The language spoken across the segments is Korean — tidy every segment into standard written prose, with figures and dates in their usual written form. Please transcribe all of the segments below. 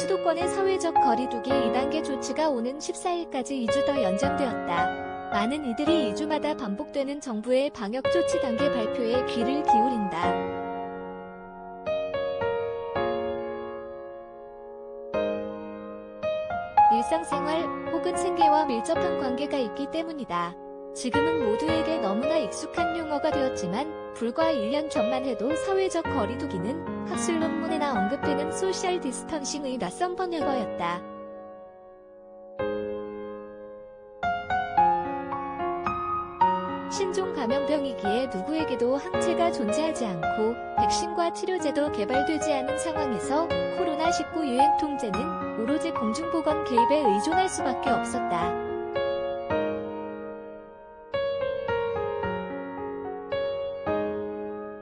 수도권의 사회적 거리두기 2단계 조치가 오는 14일까지 2주 더 연장되었다. 많은 이들이 2주마다 반복되는 정부의 방역 조치 단계 발표에 귀를 기울인다. 일상생활 혹은 생계와 밀접한 관계가 있기 때문이다. 지금은 모두에게 너무나 익숙한 용어가 되었지만 불과 1년 전만 해도 사회적 거리두기는 학술 논문에나 언급되는 소셜 디스턴싱의 낯선 번역어였다. 신종 감염병이기에 누구에게도 항체가 존재하지 않고 백신과 치료제도 개발되지 않은 상황에서 코로나19 유행 통제는 오로지 공중보건 개입에 의존할 수밖에 없었다.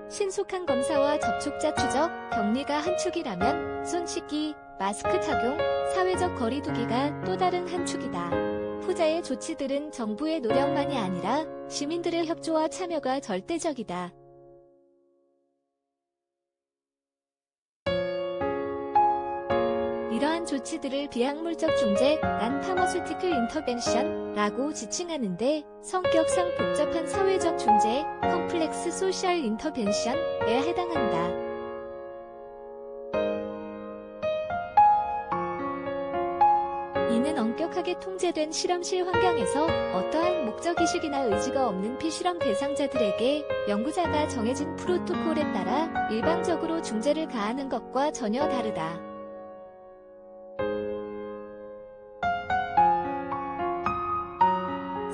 신속한 검사와 접촉자 추적, 격리가 한 축이라면 손 씻기, 마스크 착용, 사회적 거리두기가 또 다른 한 축이다. 후자의 조치들은 정부의 노력만이 아니라 시민들의 협조와 참여가 절대적이다. 이러한 조치들을 비약물적 중재, non-pharmaceutical intervention라고 지칭하는데 성격상 복잡한 사회적 중재, 컴플렉스 소셜 인터벤션에 해당한다. 이는 엄격하게 통제된 실험실 환경에서 어떠한 목적의식이나 의지가 없는 피실험 대상자들에게 연구자가 정해진 프로토콜에 따라 일방적으로 중재를 가하는 것과 전혀 다르다.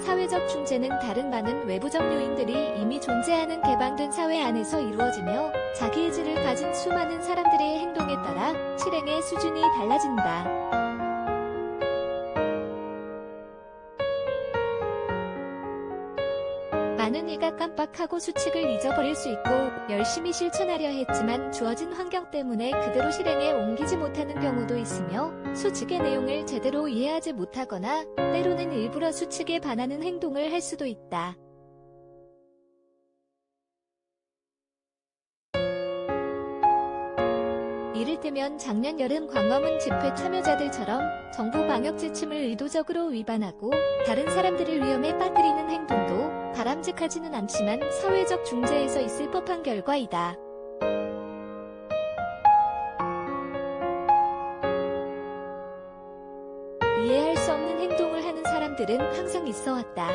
사회적 중재는 다른 많은 외부적 요인들이 이미 존재하는 개방된 사회 안에서 이루어지며 자기 의지를 가진 수많은 사람들의 행동에 따라 실행의 수준이 달라진다. 많은 이가 깜빡하고 수칙을 잊어버릴 수 있고 열심히 실천하려 했지만 주어진 환경 때문에 그대로 실행에 옮기지 못하는 경우도 있으며 수칙의 내용을 제대로 이해하지 못하거나 때로는 일부러 수칙에 반하는 행동을 할 수도 있다. 이를테면 작년 여름 광화문 집회 참여자들처럼 정부 방역 지침을 의도적으로 위반하고 다른 사람들을 위험에 빠뜨리는 행동도 바람직하지는 않지만 사회적 중재에서 있을 법한 결과이다. 이해할 수 없는 행동을 하는 사람들은 항상 있어왔다.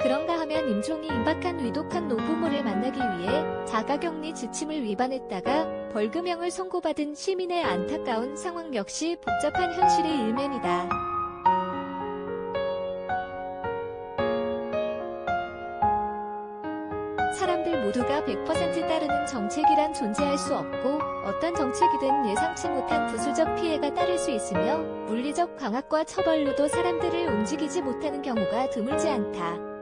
그런가 하면 임종이 임박한 위독한 노부모를 만나기 위해 자가격리 지침을 위반했다가 벌금형을 선고받은 시민의 안타까운 상황 역시 복잡한 현실의 일면이다. 사람들 모두가 100% 따르는 정책이란 존재할 수 없고 어떤 정책이든 예상치 못한 부수적 피해가 따를 수 있으며 물리적 강압과 처벌로도 사람들을 움직이지 못하는 경우가 드물지 않다.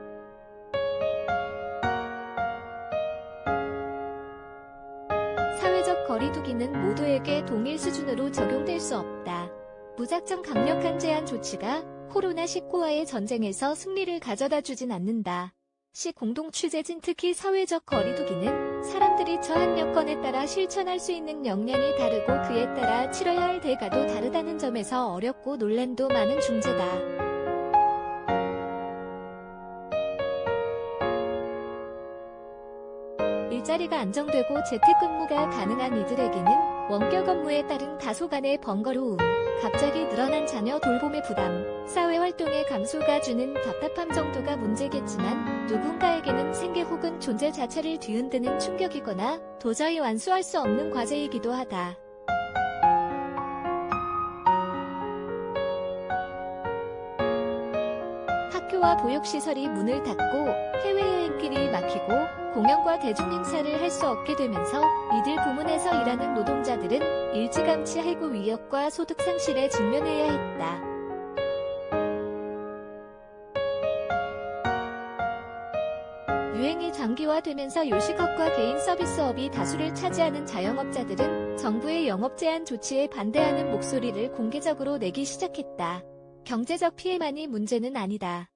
사회적 거리두기는 모두에게 동일 수준으로 적용될 수 없다. 무작정 강력한 제한 조치가 코로나19와의 전쟁에서 승리를 가져다 주진 않는다. 시 공동 취재진 특히 사회적 거리두기는 사람들이 처한 여건에 따라 실천할 수 있는 역량이 다르고 그에 따라 치러야 할 대가도 다르다는 점에서 어렵고 논란도 많은 중재다. 일자리가 안정되고 재택근무가 가능한 이들에게는 원격 업무에 따른 다소간의 번거로움, 갑자기 늘어난 자녀 돌봄의 부담, 사회활동의 감소가 주는 답답함 정도가 문제겠지만 누군가에게는 생계 혹은 존재 자체를 뒤흔드는 충격이거나 도저히 완수할 수 없는 과제이기도 하다. 학교와 보육시설이 문을 닫고 해외여행길이 막히고 공연과 대중행사를 할 수 없게 되면서 이들 부문에서 일하는 노동자들은 일찌감치 해고 위협과 소득 상실에 직면해야 했다. 유행이 장기화되면서 요식업과 개인 서비스업이 다수를 차지하는 자영업자들은 정부의 영업 제한 조치에 반대하는 목소리를 공개적으로 내기 시작했다. 경제적 피해만이 문제는 아니다.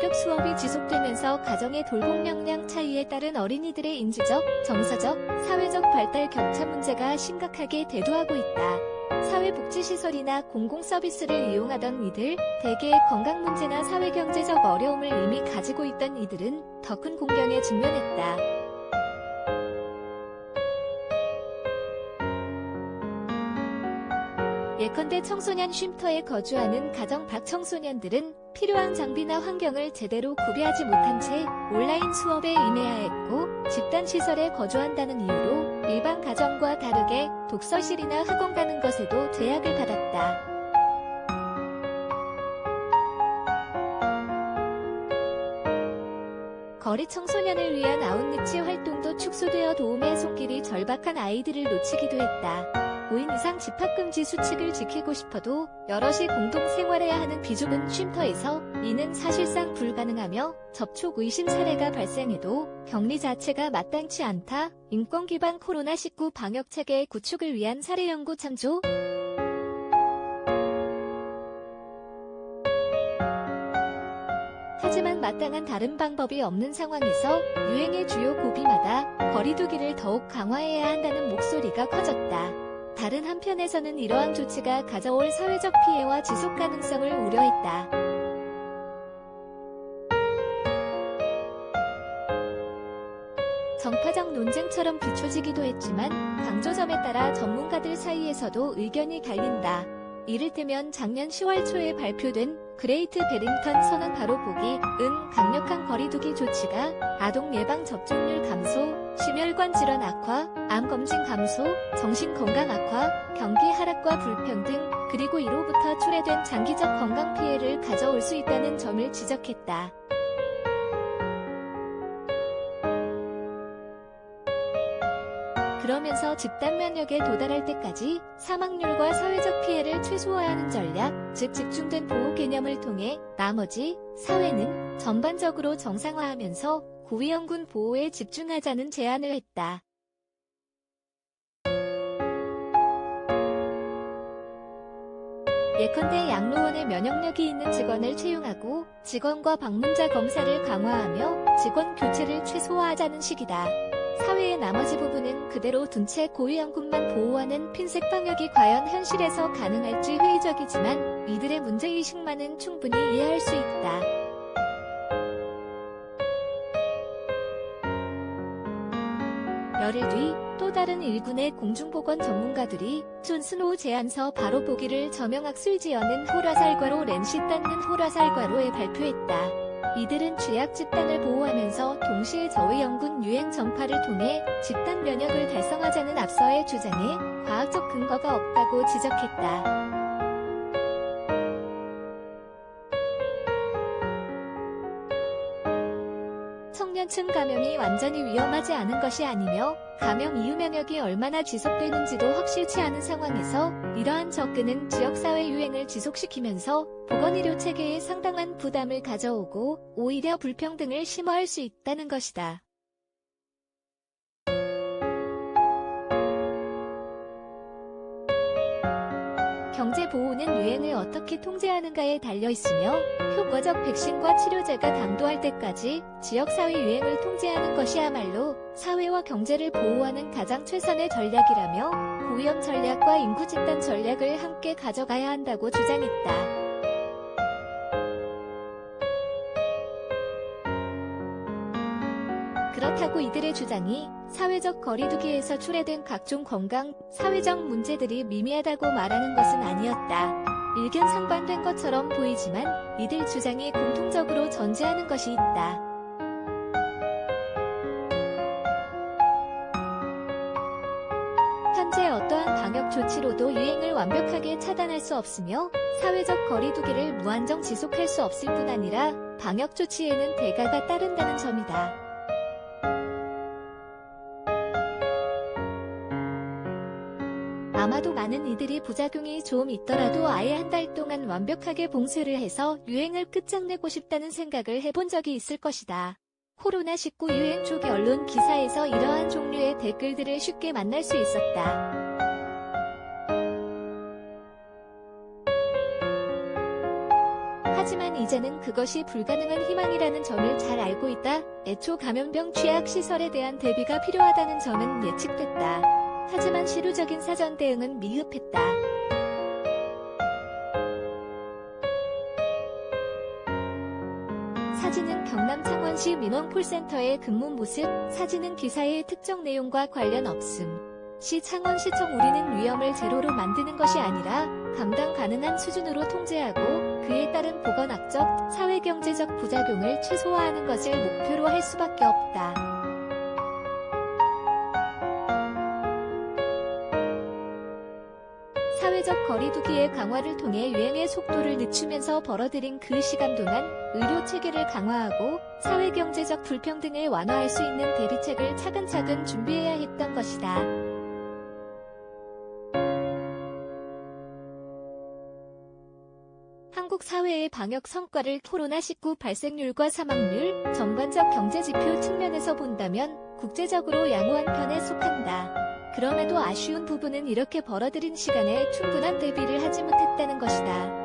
원격 수업이 지속되면서 가정의 돌봄 역량 차이에 따른 어린이들의 인지적, 정서적, 사회적 발달 격차 문제가 심각하게 대두하고 있다. 사회복지시설이나 공공서비스를 이용하던 이들, 대개의 건강 문제나 사회경제적 어려움을 이미 가지고 있던 이들은 더 큰 공경에 직면했다. 예컨대 청소년 쉼터에 거주하는 가정 밖 청소년들은 필요한 장비나 환경을 제대로 구비하지 못한 채 온라인 수업에 임해야 했고, 집단시설에 거주한다는 이유로 일반 가정과 다르게 독서실이나 학원 가는 것에도 제약을 받았다. 거리 청소년을 위한 아웃리치 활동도 축소되어 도움의 손길이 절박한 아이들을 놓치기도 했다. 5인 이상 집합금지 수칙을 지키고 싶어도 여럿이 공동 생활해야 하는 비좁은 쉼터에서 이는 사실상 불가능하며 접촉 의심 사례가 발생해도 격리 자체가 마땅치 않다. 인권 기반 코로나19 방역 체계 구축을 위한 사례 연구 참조. 하지만 마땅한 다른 방법이 없는 상황에서 유행의 주요 고비마다 거리두기를 더욱 강화해야 한다는 목소리가 커졌다. 다른 한편에서는 이러한 조치가 가져올 사회적 피해와 지속 가능성을 우려했다. 정파적 논쟁처럼 비춰지기도 했지만 강조점에 따라 전문가들 사이에서도 의견이 갈린다. 이를테면 작년 10월 초에 발표된 그레이트 베링턴 선언 바로 보기은 강력한 거리두기 조치가 아동 예방 접종률 감소, 심혈관 질환 악화, 암 검진 감소, 정신 건강 악화, 경기 하락과 불평등, 그리고 이로부터 초래된 장기적 건강 피해를 가져올 수 있다는 점을 지적했다. 그러면서 집단 면역에 도달할 때까지 사망률과 사회적 피해를 최소화하는 전략, 즉 집중된 보호 개념을 통해 나머지 사회는 전반적으로 정상화하면서 고위험군 보호에 집중하자는 제안을 했다. 예컨대 양로원에 면역력이 있는 직원을 채용하고 직원과 방문자 검사를 강화하며 직원 교체를 최소화하자는 식이다. 사회의 나머지 부분은 그대로 둔 채 고위험군만 보호하는 핀셋 방역이 과연 현실에서 가능할지 회의적이지만 이들의 문제의식만은 충분히 이해할 수 있다. 열흘 뒤 또 다른 일군의 공중보건 전문가들이 존 스노우 제안서 바로 보기를 저명학술 지어낸 호라살과로 렌시 닦는 호라살과로에 발표했다. 이들은 쥐약 집단을 보호하면서 동시에 저위험군 유행 전파를 통해 집단 면역을 달성하자는 앞서의 주장에 과학적 근거가 없다고 지적했다. 청년층 감염이 완전히 위험하지 않은 것이 아니며 감염 이후 면역이 얼마나 지속되는지도 확실치 않은 상황에서 이러한 접근은 지역사회 유행을 지속시키면서 보건의료 체계에 상당한 부담을 가져오고 오히려 불평등을 심화할 수 있다는 것이다. 경제보호는 유행을 어떻게 통제하는가에 달려있으며 효과적 백신과 치료제가 당도할 때까지 지역사회 유행을 통제하는 것이야말로 사회와 경제를 보호하는 가장 최선의 전략이라며 고위험 전략과 인구 집단 전략을 함께 가져가야 한다고 주장했다. 그렇다고 이들의 주장이 사회적 거리두기에서 초래된 각종 건강, 사회적 문제들이 미미하다고 말하는 것은 아니었다. 일견 상반된 것처럼 보이지만 이들 주장이 공통적으로 전제하는 것이 있다. 현재 어떠한 방역 조치로도 유행을 완벽하게 차단할 수 없으며 사회적 거리두기를 무한정 지속할 수 없을 뿐 아니라 방역 조치에는 대가가 따른다는 점이다. 아마도 많은 이들이 부작용이 좀 있더라도 아예 한 달 동안 완벽하게 봉쇄를 해서 유행을 끝장내고 싶다는 생각을 해본 적이 있을 것이다. 코로나19 유행 초기 언론 기사에서 이러한 종류의 댓글들을 쉽게 만날 수 있었다. 하지만 이제는 그것이 불가능한 희망이라는 점을 잘 알고 있다. 애초 감염병 취약 시설에 대한 대비가 필요하다는 점은 예측됐다. 하지만 실효적인 사전 대응은 미흡했다. 사진은 경남 창원시 민원콜센터의 근무 모습. 사진은 기사의 특정 내용과 관련 없음. 시 창원시청 우리는 위험을 제로로 만드는 것이 아니라 감당 가능한 수준으로 통제하고 그에 따른 보건학적, 사회경제적 부작용을 최소화하는 것을 목표로 할 수밖에 없다. 사회적 거리두기의 강화를 통해 유행의 속도를 늦추면서 벌어들인 그 시간 동안 의료 체계를 강화하고 사회경제적 불평등을 완화할 수 있는 대비책을 차근차근 준비해야 했던 것이다. 한국 사회의 방역 성과를 코로나19 발생률과 사망률, 전반적 경제지표 측면에서 본다면 국제적으로 양호한 편에 속한다. 그럼에도 아쉬운 부분은 이렇게 벌어들인 시간에 충분한 대비를 하지 못했다는 것이다.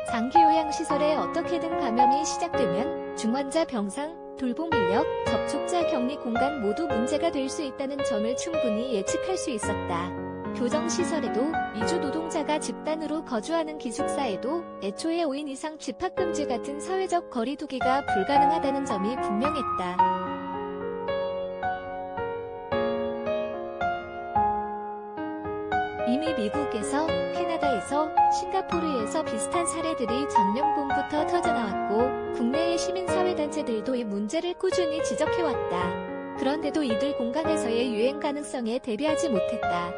장기 요양시설에 어떻게든 감염이 시작되면 중환자 병상, 돌봄 인력, 접촉자 격리 공간 모두 문제가 될 수 있다는 점을 충분히 예측할 수 있었다. 교정시설에도 이주 노동자가 집단으로 거주하는 기숙사에도 애초에 5인 이상 집합금지 같은 사회적 거리두기가 불가능하다는 점이 분명했다. 이미 미국에서, 캐나다에서, 싱가포르에서 비슷한 사례들이 작년 봄부터 터져나왔고 국내의 시민사회단체들도 이 문제를 꾸준히 지적해왔다. 그런데도 이들 공간에서의 유행 가능성에 대비하지 못했다.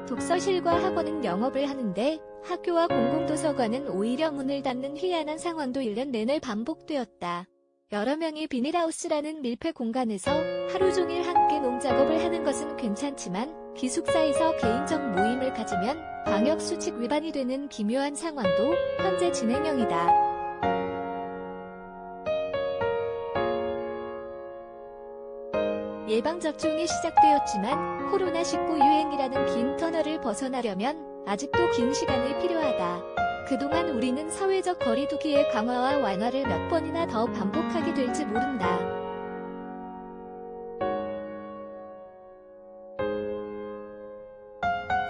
독서실과 학원은 영업을 하는데 학교와 공공도서관은 오히려 문을 닫는 희한한 상황도 1년 내내 반복되었다. 여러 명이 비닐하우스라는 밀폐 공간에서 하루 종일 함께 농작업을 하는 것은 괜찮지만 기숙사에서 개인적 모임을 가지면 방역수칙 위반이 되는 기묘한 상황도 현재 진행형이다. 예방접종이 시작되었지만 코로나19 유행이라는 긴 터널을 벗어나려면 아직도 긴 시간이 필요하다. 그동안 우리는 사회적 거리두기의 강화와 완화를 몇 번이나 더 반복하게 될지 모른다.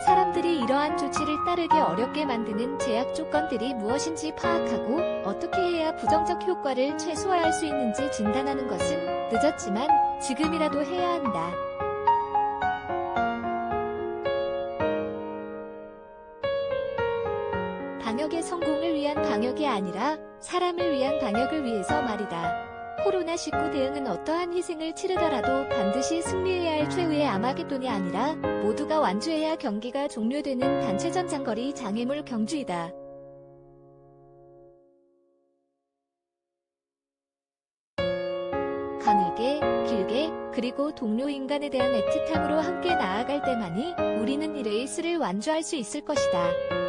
사람들이 이러한 조치를 따르기 어렵게 만드는 제약 조건들이 무엇인지 파악하고 어떻게 해야 부정적 효과를 최소화할 수 있는지 진단하는 것은 늦었지만 지금이라도 해야 한다. 방역의 성공을 위한 방역이 아니라 사람을 위한 방역을 위해서 말이다. 코로나19 대응은 어떠한 희생을 치르더라도 반드시 승리해야 할 최후의 아마겟돈이 아니라 모두가 완주해야 경기가 종료되는 단체전 장거리 장애물 경주이다. 가늘게, 길게, 그리고 동료 인간에 대한 애틋함으로 함께 나아갈 때만이 우리는 이 레이스를 완주할 수 있을 것이다.